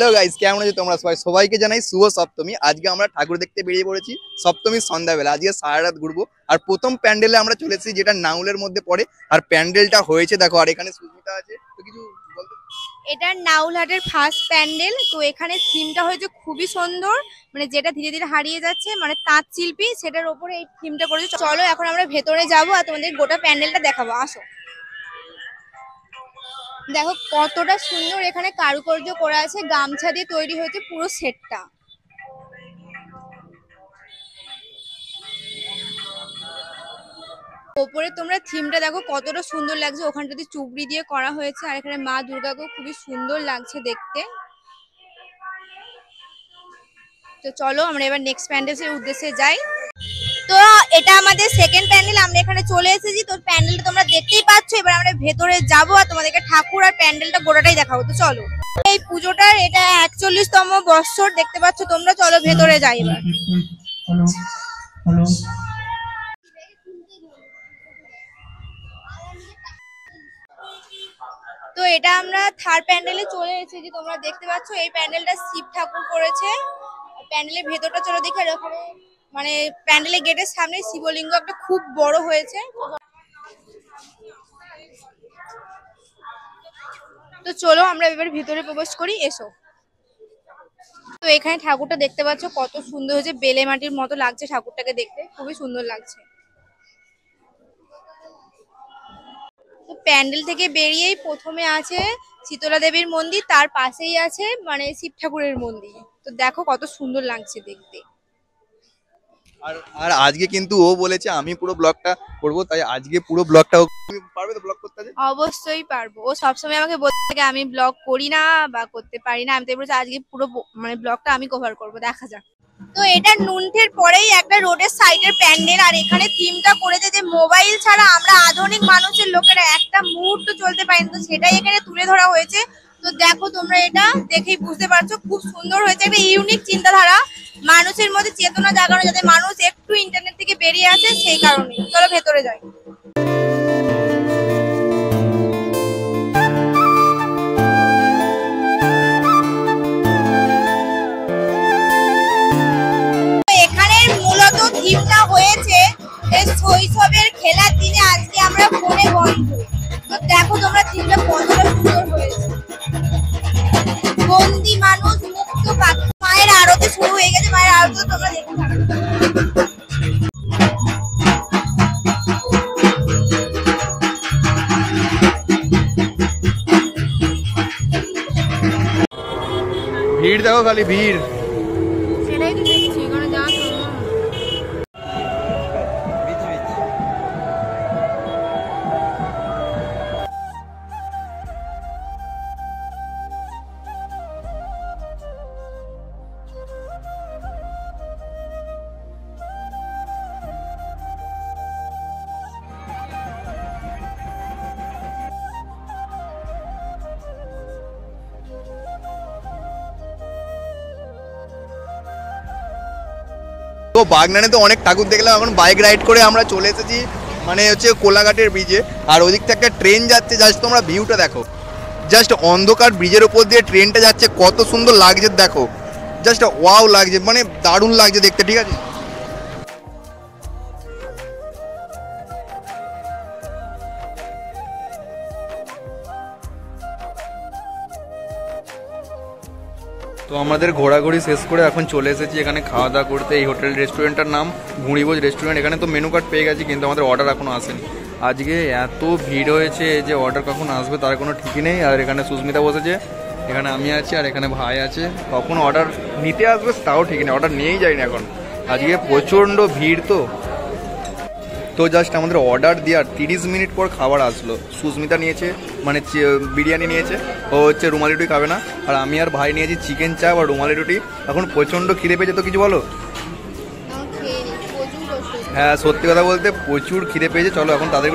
Hello guys, কেমন আছো তোমরা সবাই? সবাইকে জানাই শুভ সপ্তমী। আজকে আমরা ঠাকুর দেখতে বেরিয়ে পড়েছি সপ্তমীর সন্ধ্যাবেলা। আজকে সারা রাত ঘুরবো। আর প্রথম প্যান্ডেলে আমরা চলেছি, যেটা নাউলের মধ্যে পড়ে। আর প্যান্ডেলটা হয়েছে দেখো, আর এখানে সুস্মিতা আছে। তো কিছু বলতে? এটা নাউলহাটের ফার্স্ট প্যান্ডেল। তো এখানে থিমটা হয়েছে খুবই সুন্দর, মানে যেটা ধীরে ধীরে হারিয়ে যাচ্ছে, মানে তাঁত শিল্পী সেটার উপরে এই থিমটা করেছে। চলো এখন আমরা ভেতরে যাব আর তোমাদের গোটা প্যান্ডেলটা দেখাবো, আসো। দেখো কতটা সুন্দর এখানে কারুকার্য করা আছে, গামছা দিয়ে তৈরি হয়েছে পুরো সেটটা। ওপরে তোমরা থিমটা দেখো কতটা সুন্দর লাগছে, ওখানটাতে চুবড়ি দিয়ে করা হয়েছে। আর এখানে মা দুর্গাকেও খুবই সুন্দর লাগছে দেখতে। তো চলো আমরা এবার নেক্সট প্যান্ডেলের উদ্দেশ্যে যাই। তো এটা আমাদের সেকেন্ড প্যান্ডেল, আমরা এখানে চলে এসেছি। তো প্যান্ডেলটা তোমরা দেখতেই পাচ্ছ। এবার আমরা ভেতরে যাব আর তোমাদেরকে ঠাকুর আর প্যান্ডেলটা গোটাটাই দেখাবো। তো চলো, এই পুজোটার এটা 41তম বৎসর, দেখতে পাচ্ছ তোমরা। চলো ভেতরে যাই এবার। তো এটা আমরা থার্ড প্যান্ডেলে চলে এসেছি, তোমরা দেখতে পাচ্ছ। এই প্যান্ডেলটা শিব ঠাকুর করেছে। প্যান্ডেলের ভেতরটা চলো দেখি। আর ওখানে মানে প্যান্ডেলের গেটের সামনে শিবলিঙ্গ একটা খুব বড় হয়েছে। তো চলো আমরা এবার ভিতরে প্রবেশ করি, এসো। তো এখানে ঠাকুরটা দেখতে পাচ্ছ কত সুন্দর হয়েছে, বেলে মাটির মতো লাগছে ঠাকুরটাকে দেখতে, খুবই সুন্দর লাগছে। তো প্যান্ডেল থেকে বেরিয়েই প্রথমে আছে শীতলা দেবীর মন্দির, তার পাশেই আছে মানে শিব ঠাকুরের মন্দির। তো দেখো কত সুন্দর লাগছে দেখতে। আর আর আজকে কিন্তু ও বলেছে আমি পুরো ব্লগটা করবো, তাই আজকে পুরো ব্লগটা তুমি পারবে তো ব্লগ করতে? অবশ্যই পারবো। ও সবসময় আমাকে বলতে থাকে আমি ব্লগ করি না বা করতে পারি না। আমি তো বলছি আজকে পুরো মানে ব্লগটা আমি কভার করবো, দেখা যাক। তো এটা নুনঠের পরেই একটা রোডের সাইডের প্যান্ডেল। আর এখানে থিমটা করেছে যে মোবাইল ছাড়া আমরা আধুনিক মানুষের লোকেরা একটা মুহূর্ত চলতে পারি না, তো সেটাই এখানে তুলে ধরা হয়েছে। তো দেখো তোমরা, এটা দেখেই বুঝতে পারছো খুব সুন্দর হয়েছে। একটা ইউনিক চিন্তাধারা, মানুষের মধ্যে চেতনা জাগানো, যাতে মানুষ একটু ইন্টারনেট থেকে বেরিয়ে আসে, সেই কারণে। চলো ভেতরে যাই। এখানের মূলত থিমটা হয়েছে শৈশবের খেলার দিনে আজকে আমরা ফোনে বন্ধ। তো দেখো তোমরা, থিমটা কতটা সুন্দর হয়েছে। বন্দি মানুষ, মুক্ত পাখি। মায়ের আরতি শুরু হয়ে গেছে, মায়ের আরতি তোমরা দেখতে থাকো। ভিড় দেখো, খালি ভিড়। সেটাই তো দেখছি, এখানে যা তো বাগনানে তো অনেক ঠাকুর দেখলাম, এখন বাইক রাইড করে আমরা চলে এসেছি মানে হচ্ছে কোলাঘাটের ব্রিজে। আর ওদিক থেকে একটা ট্রেন যাচ্ছে, জাস্ট তোমরা ভিউটা দেখো। জাস্ট অন্ধকার ব্রিজের উপর দিয়ে ট্রেনটা যাচ্ছে, কত সুন্দর লাগছে দেখো। জাস্ট ওয়াও লাগছে, মানে দারুণ লাগছে দেখতে, ঠিক আছে। তো আমাদের ঘোরাঘুরি শেষ করে এখন চলে এসেছি এখানে খাওয়া দাওয়া করতে। এই হোটেল রেস্টুরেন্টটার নাম ভুঁড়িভোজ রেস্টুরেন্ট। এখানে তো মেনু কার্ড পেয়ে গেছি, কিন্তু আমাদের অর্ডার এখনো আসেনি। আজকে এত ভিড় হয়েছে যে অর্ডার কখন আসবে তার কোনো ঠিকই নেই। আর এখানে সুস্মিতা বসেছে, এখানে আমি আছি, আর এখানে ভাই আছে। কখন অর্ডার নিতে আসবে তাও ঠিক নেই, অর্ডার নিয়েই যাই না এখন। আজকে প্রচণ্ড ভিড়। তো জাস্ট আমাদের অর্ডার দেওয়ার 30 মিনিট পর খাবার আসলো। সুস্মিতা নিয়েছে মানে বিরিয়ানি নিয়েছে, ও হচ্ছে রুমালি রুটি খাবে না। আর আমি আর ভাই নিয়েছি চিকেন চাপ আর রুমালি রুটি। এখন প্রচণ্ড খিদে পেয়েছে, তো কিছু বলো। হ্যাঁ, সত্যি কথা বলতে প্রচুর খিদে পেয়েছে। চলো এখন তাদের